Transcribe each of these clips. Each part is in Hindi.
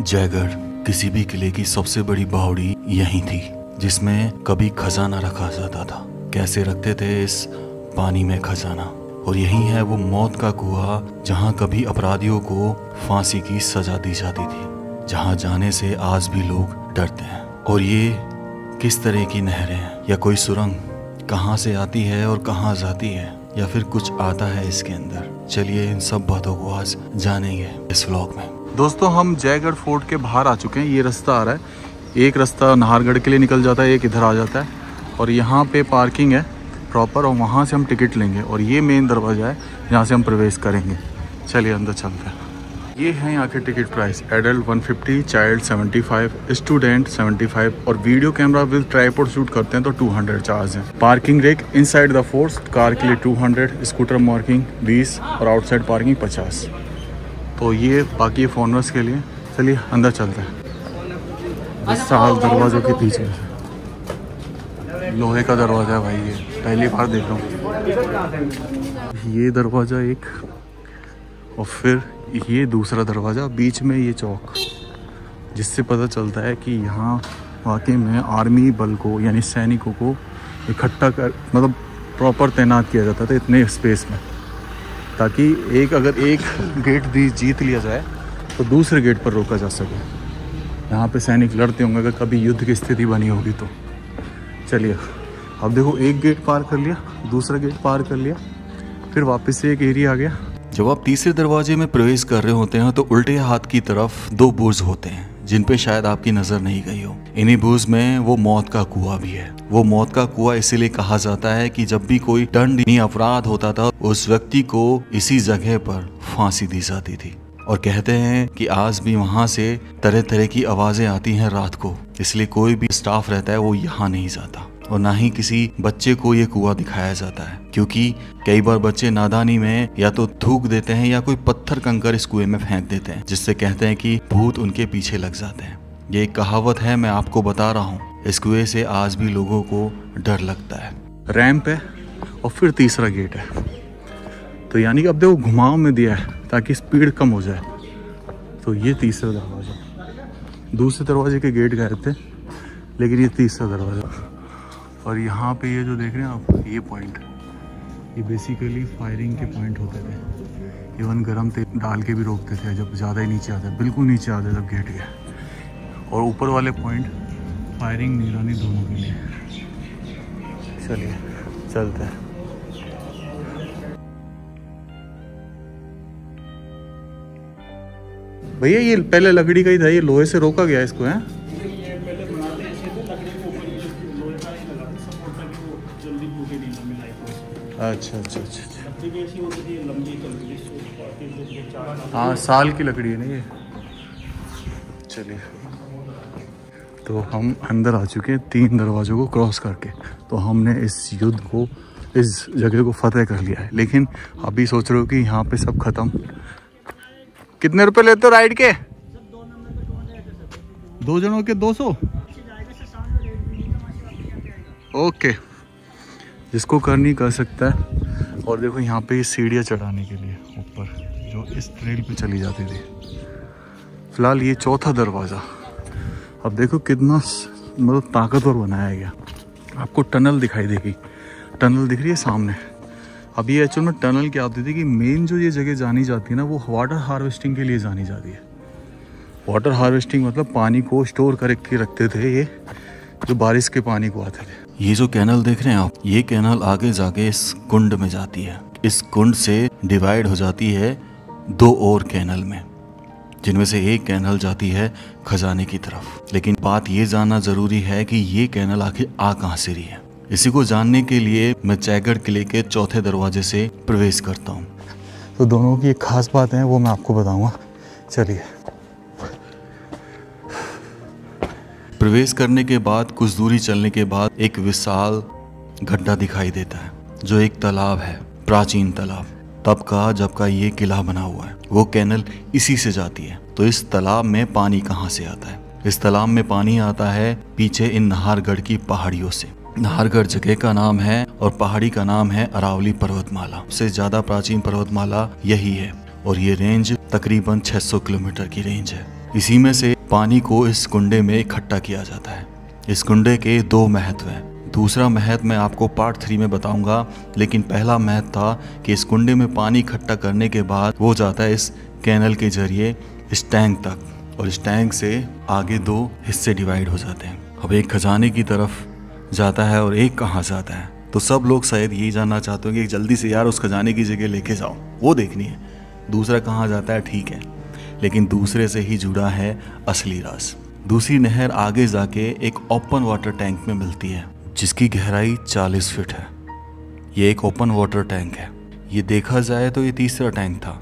जयगढ़ किसी भी किले की सबसे बड़ी बावड़ी यही थी, जिसमें कभी खजाना रखा जाता था। कैसे रखते थे इस पानी में खजाना। और यही है वो मौत का कुआं जहाँ कभी अपराधियों को फांसी की सजा दी जाती थी, जहाँ जाने से आज भी लोग डरते हैं। और ये किस तरह की नहरें हैं या कोई सुरंग कहाँ से आती है और कहाँ जाती है, या फिर कुछ आता है इसके अंदर। चलिए इन सब बातों को आज जानेंगे इस व्लॉग में। दोस्तों, हम जयगढ़ फोर्ट के बाहर आ चुके हैं। ये रास्ता आ रहा है, एक रास्ता नाहरगढ़ के लिए निकल जाता है, एक इधर आ जाता है। और यहाँ पे पार्किंग है प्रॉपर, और वहाँ से हम टिकट लेंगे। और ये मेन दरवाज़ा है जहाँ से हम प्रवेश करेंगे। चलिए अंदर चलते हैं। ये है यहाँ के ticket price. Adult 150, child 75, student 75, और video camera with tripod shoot करते हैं तो 200 चार्ज है। Parking rack inside the fort car के लिए 200, स्कूटर मार्किंग 20 और आउटसाइड पार्किंग 50। तो ये बाकी फोनर्स के लिए। चलिए अंदर चलते हैं। विशाल दरवाज़ों के पीछे लोहे का दरवाज़ा है भाई, ये पहली बार देख रहा हूँ। ये दरवाज़ा एक, और फिर ये दूसरा दरवाज़ा, बीच में ये चौक, जिससे पता चलता है कि यहाँ वाकई में आर्मी बल को यानी सैनिकों को इकट्ठा कर मतलब प्रॉपर तैनात किया जाता था इतने स्पेस में, ताकि अगर एक गेट जीत लिया जाए तो दूसरे गेट पर रोका जा सके। यहाँ पे सैनिक लड़ते होंगे अगर कभी युद्ध की स्थिति बनी होगी तो। चलिए अब देखो, एक गेट पार कर लिया, दूसरा गेट पार कर लिया, फिर वापस से एक एरिया आ गया। जब आप तीसरे दरवाजे में प्रवेश कर रहे होते हैं तो उल्टे हाथ की तरफ 2 बुर्ज होते हैं जिन पे शायद आपकी नजर नहीं गई हो। इन्हीं बुर्ज में वो मौत का कुआं भी है। वो मौत का कुआं इसीलिए कहा जाता है कि जब भी कोई दंडनीय अपराध होता था उस व्यक्ति को इसी जगह पर फांसी दी जाती थी। और कहते हैं कि आज भी वहां से तरह तरह की आवाजें आती हैं रात को, इसलिए कोई भी स्टाफ रहता है वो यहाँ नहीं जाता। और ना ही किसी बच्चे को ये कुआं दिखाया जाता है, क्योंकि कई बार बच्चे नादानी में या तो थूक देते हैं या कोई पत्थर कंकर इस कुएं में फेंक देते हैं, जिससे कहते हैं कि भूत उनके पीछे लग जाते हैं। ये एक कहावत है, मैं आपको बता रहा हूँ। इस कुएं से आज भी लोगों को डर लगता है। रैंप है और फिर तीसरा गेट है। तो यानी कि अब देखो घुमाव में दिया है ताकि स्पीड कम हो जाए। तो ये तीसरा दरवाज़ा, दूसरे दरवाजे के गेट गए थे लेकिन ये तीसरा दरवाज़ा। और यहाँ पे ये जो देख रहे हैं आप, ये पॉइंट, ये बेसिकली फायरिंग के पॉइंट होते थे। इवन गर्म तेल डाल के भी रोकते थे जब ज़्यादा ही नीचे आते, बिल्कुल नीचे आते जब गेट गए। और ऊपर वाले पॉइंट फायरिंग निगरानी दोनों के लिए। चलिए चलते हैं। भैया ये पहले लकड़ी का ही था, ये लोहे से रोका गया इसको है? अच्छा अच्छा अच्छा। हाँ, साल की लकड़ी है ना ये। चलिए, तो हम अंदर आ चुके हैं 3 दरवाजों को क्रॉस करके। तो हमने इस युद्ध को, इस जगह को फतेह कर लिया है। लेकिन अभी सोच रहे हो कि यहाँ पे सब खत्म। कितने रुपए लेते हो राइड के? 2 जनों के 200। ओके, जिसको करनी कर सकता है। और देखो यहाँ पे ये सीढ़ियाँ चढ़ाने के लिए ऊपर, जो इस ट्रेल पे चली जाती थी। फिलहाल ये चौथा दरवाज़ा। अब देखो कितना मतलब ताकतवर बनाया गया। आपको टनल दिखाई देगी, टनल दिख रही है सामने। अब ये एक्चुअल में टनल क्या होती थी कि मेन जो ये जगह जानी जाती है ना, वो वाटर हार्वेस्टिंग के लिए जानी जाती है। वाटर हार्वेस्टिंग मतलब पानी को स्टोर करके रखते थे ये, जो बारिश के पानी को आते थे। ये जो कैनल देख रहे हैं आप, ये कैनल आगे जाके इस कुंड में जाती है। इस कुंड से डिवाइड हो जाती है 2 और कैनल में, जिनमें से एक कैनल जाती है खजाने की तरफ। लेकिन बात ये जानना जरूरी है कि ये कैनल आखिर आ कहाँ से रही है। इसी को जानने के लिए मैं जयगढ़ किले के चौथे दरवाजे से प्रवेश करता हूँ। तो दोनों की एक खास बात है, वो मैं आपको बताऊंगा। चलिए। प्रवेश करने के बाद कुछ दूरी चलने के बाद एक विशाल गड्ढा दिखाई देता है, जो एक तालाब है, प्राचीन तालाब। तब का जब का ये किला बना हुआ है, वो कैनल इसी से जाती है। तो इस तालाब में पानी कहाँ से आता है? इस तालाब में पानी आता है पीछे इन नाहरगढ़ की पहाड़ियों से। नाहरगढ़ जगह का नाम है और पहाड़ी का नाम है अरावली पर्वतमाला। सबसे ज्यादा प्राचीन पर्वतमाला यही है और ये रेंज तकरीबन 600 किलोमीटर की रेंज है। इसी में से पानी को इस कुंडे में इकट्ठा किया जाता है। इस कुंडे के 2 महत्व हैं। दूसरा महत्व मैं आपको पार्ट 3 में बताऊंगा, लेकिन पहला महत्व था कि इस कुंडे में पानी इकट्ठा करने के बाद वो जाता है इस कैनल के जरिए इस टैंक तक, और इस टैंक से आगे 2 हिस्से डिवाइड हो जाते हैं। अब एक खजाने की तरफ जाता है और एक कहाँ जाता है। तो सब लोग शायद यही जानना चाहते हैं कि जल्दी से यार उस खजाने की जगह लेके जाओ, वो देखनी है। दूसरा कहाँ जाता है ठीक है, लेकिन दूसरे से ही जुड़ा है असली राज। दूसरी नहर आगे जाके एक ओपन वाटर टैंक में मिलती है जिसकी गहराई 40 फीट है। ये एक ओपन वाटर टैंक है। ये देखा जाए तो ये तीसरा टैंक था,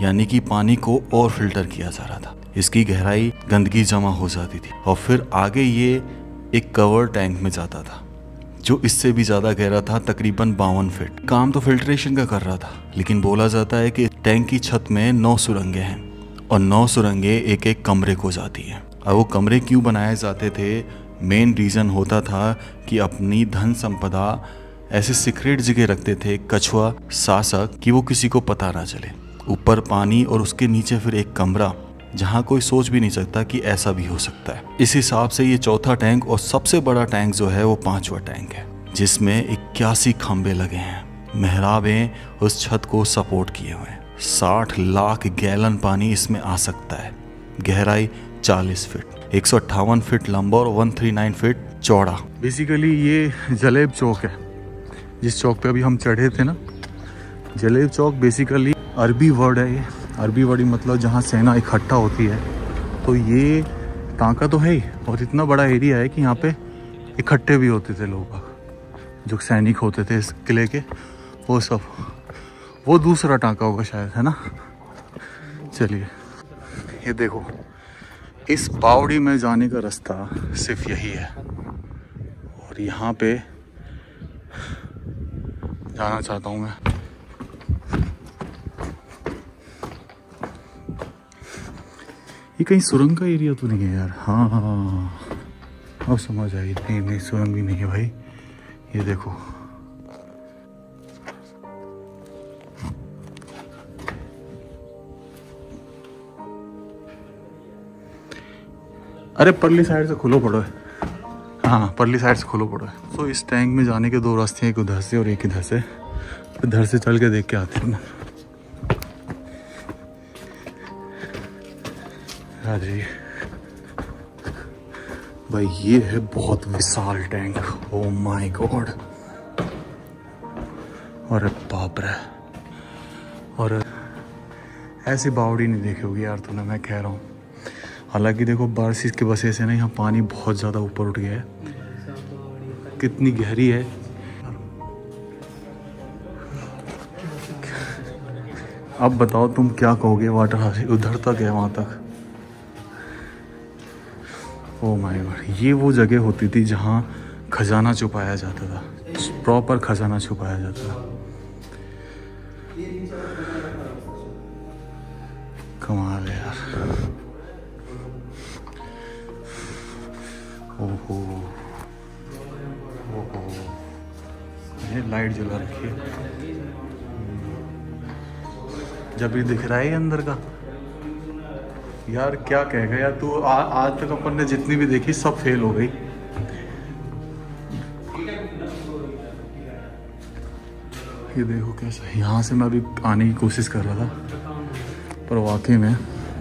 यानी कि पानी को और फिल्टर किया जा रहा था। इसकी गहराई गंदगी जमा हो जाती थी और फिर आगे ये एक कवर टैंक में जाता था जो इससे भी ज़्यादा गहरा था, तकरीबन 52 फीट। काम तो फिल्ट्रेशन का कर रहा था, लेकिन बोला जाता है कि टैंक की छत में 9 सुरंगें हैं और 9 सुरंगें एक एक कमरे को जाती हैं। अब वो कमरे क्यों बनाए जाते थे, मेन रीज़न होता था कि अपनी धन संपदा ऐसे सीक्रेट जगह रखते थे कछुआ शासक कि वो किसी को पता ना चले। ऊपर पानी और उसके नीचे फिर एक कमरा जहाँ कोई सोच भी नहीं सकता कि ऐसा भी हो सकता है। इस हिसाब से ये चौथा टैंक और सबसे बड़ा टैंक जो है वो 5वां टैंक है, जिसमें 81 खंबे लगे हैं। मेहराबें उस छत को सपोर्ट किए हुए हैं। 60 लाख गैलन पानी इसमें आ सकता है। गहराई 40 फीट, 158 फीट लंबा और 139 फीट चौड़ा। बेसिकली ये जलेब चौक है, जिस चौक पे अभी हम चढ़े थे ना। जलेब चौक बेसिकली अरबी वर्ड है। ये अरबी वर्ड मतलब जहाँ सेना इकट्ठा होती है। तो ये टांका तो है ही, और इतना बड़ा एरिया है कि यहाँ पे इकट्ठे भी होते थे लोग, जो सैनिक होते थे इस किले के, वो सब। वो दूसरा टांका होगा शायद, है ना। चलिए ये देखो, इस बावड़ी में जाने का रास्ता सिर्फ यही है, और यहाँ पे जाना चाहता हूँ मैं। ये कहीं सुरंग का एरिया तो नहीं है यार। हाँ अब समझ आई। नहीं सुरंग भी नहीं है भाई। ये देखो, अरे परली साइड से खुलो पड़ो है। हाँ परली साइड से खुलो पड़ो है। तो इस टैंक में जाने के 2 रास्ते हैं, एक उधर से और एक इधर से। इधर से चल के देख के आते हैं ना। जी भाई ये है बहुत विशाल टैंक। ओ माय गॉड, और बाप रे, और ऐसी बावड़ी नहीं देखी होगी यार तूने, मैं कह रहा हूँ। हालांकि देखो बारिश की वजह से ना यहाँ पानी बहुत ज़्यादा ऊपर उठ गया है। कितनी गहरी है। अब बताओ तुम क्या कहोगे। वाटर हाउस उधर तक है, वहाँ तक। ओ माय गॉड, ये वो जगह होती थी जहाँ खजाना छुपाया जाता था। प्रॉपर खजाना छुपाया जाता था। कमाल है यार। ओहो ओहो, ये लाइट जला रखी है। जब ये दिख रहा है अंदर का, यार क्या कहेगा यार तू। आज तक अपन ने जितनी भी देखी सब फेल हो गई। ये देखो कैसा, यहाँ से मैं अभी आने की कोशिश कर रहा था, पर वाकई में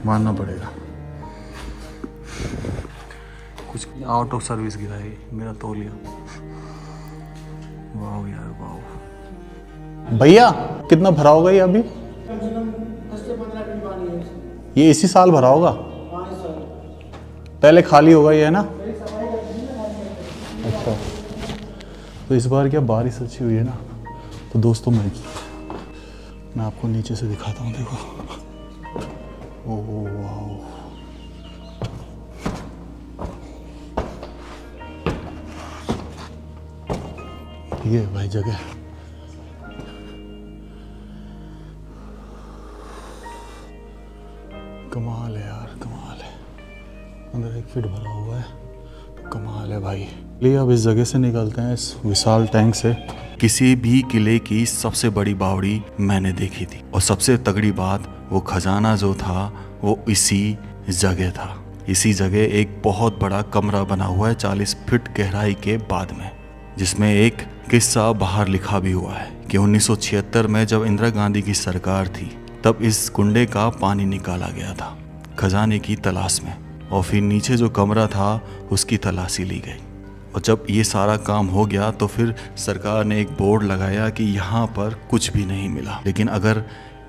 मानना पड़ेगा कुछ आउट ऑफ सर्विस गिरा है मेरा तौलिया। वाह यार वाह। भैया कितना भरा होगा ये अभी? ये इसी साल भरा होगा? पहले खाली होगा ये, है ना? अच्छा, तो इस बार क्या बारिश अच्छी हुई है ना, तो दोस्तों मैं आपको नीचे से दिखाता हूँ। देखो ओह वाह, ये भाई जगह। कमाल है यार, कमाल है। अंदर 1 फीट भरा हुआ है, तो कमाल है भाई। लिए अब इस जगह से निकलते हैं, इस विशाल टैंक से। किसी भी किले की सबसे बड़ी बावड़ी मैंने देखी थी, और सबसे तगड़ी बात वो खजाना जो था वो इसी इस जगह था। इसी जगह एक बहुत बड़ा कमरा बना हुआ है 40 फीट गहराई के बाद में, जिसमें एक किस्सा बाहर लिखा भी हुआ है कि 1976 में जब इंदिरा गांधी की सरकार थी तब इस कुंडे का पानी निकाला गया था खजाने की तलाश में, और फिर नीचे जो कमरा था उसकी तलाशी ली गई। और जब ये सारा काम हो गया तो फिर सरकार ने एक बोर्ड लगाया कि यहाँ पर कुछ भी नहीं मिला। लेकिन अगर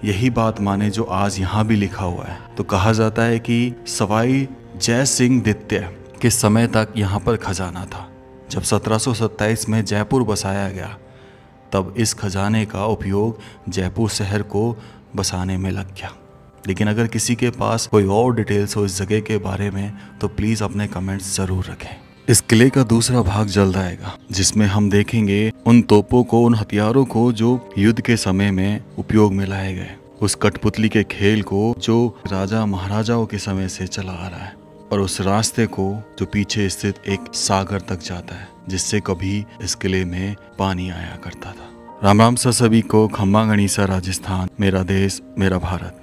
यही बात माने जो आज यहाँ भी लिखा हुआ है, तो कहा जाता है कि सवाई जय सिंह द्वितीय के समय तक यहाँ पर खजाना था। जब 1727 में जयपुर बसाया गया तब इस खजाने का उपयोग जयपुर शहर को बसाने में लग गया। लेकिन अगर किसी के पास कोई और डिटेल्स हो इस जगह के बारे में तो प्लीज़ अपने कमेंट्स ज़रूर रखें। इस किले का दूसरा भाग जल्द आएगा, जिसमें हम देखेंगे उन तोपों को, उन हथियारों को जो युद्ध के समय में उपयोग में लाए गए, उस कठपुतली के खेल को जो राजा महाराजाओं के समय से चला आ रहा है, और उस रास्ते को जो पीछे स्थित एक सागर तक जाता है जिससे कभी इस किले में पानी आया करता था। राम राम सभी को। खम्मा गणिसा राजस्थान, मेरा देश मेरा भारत।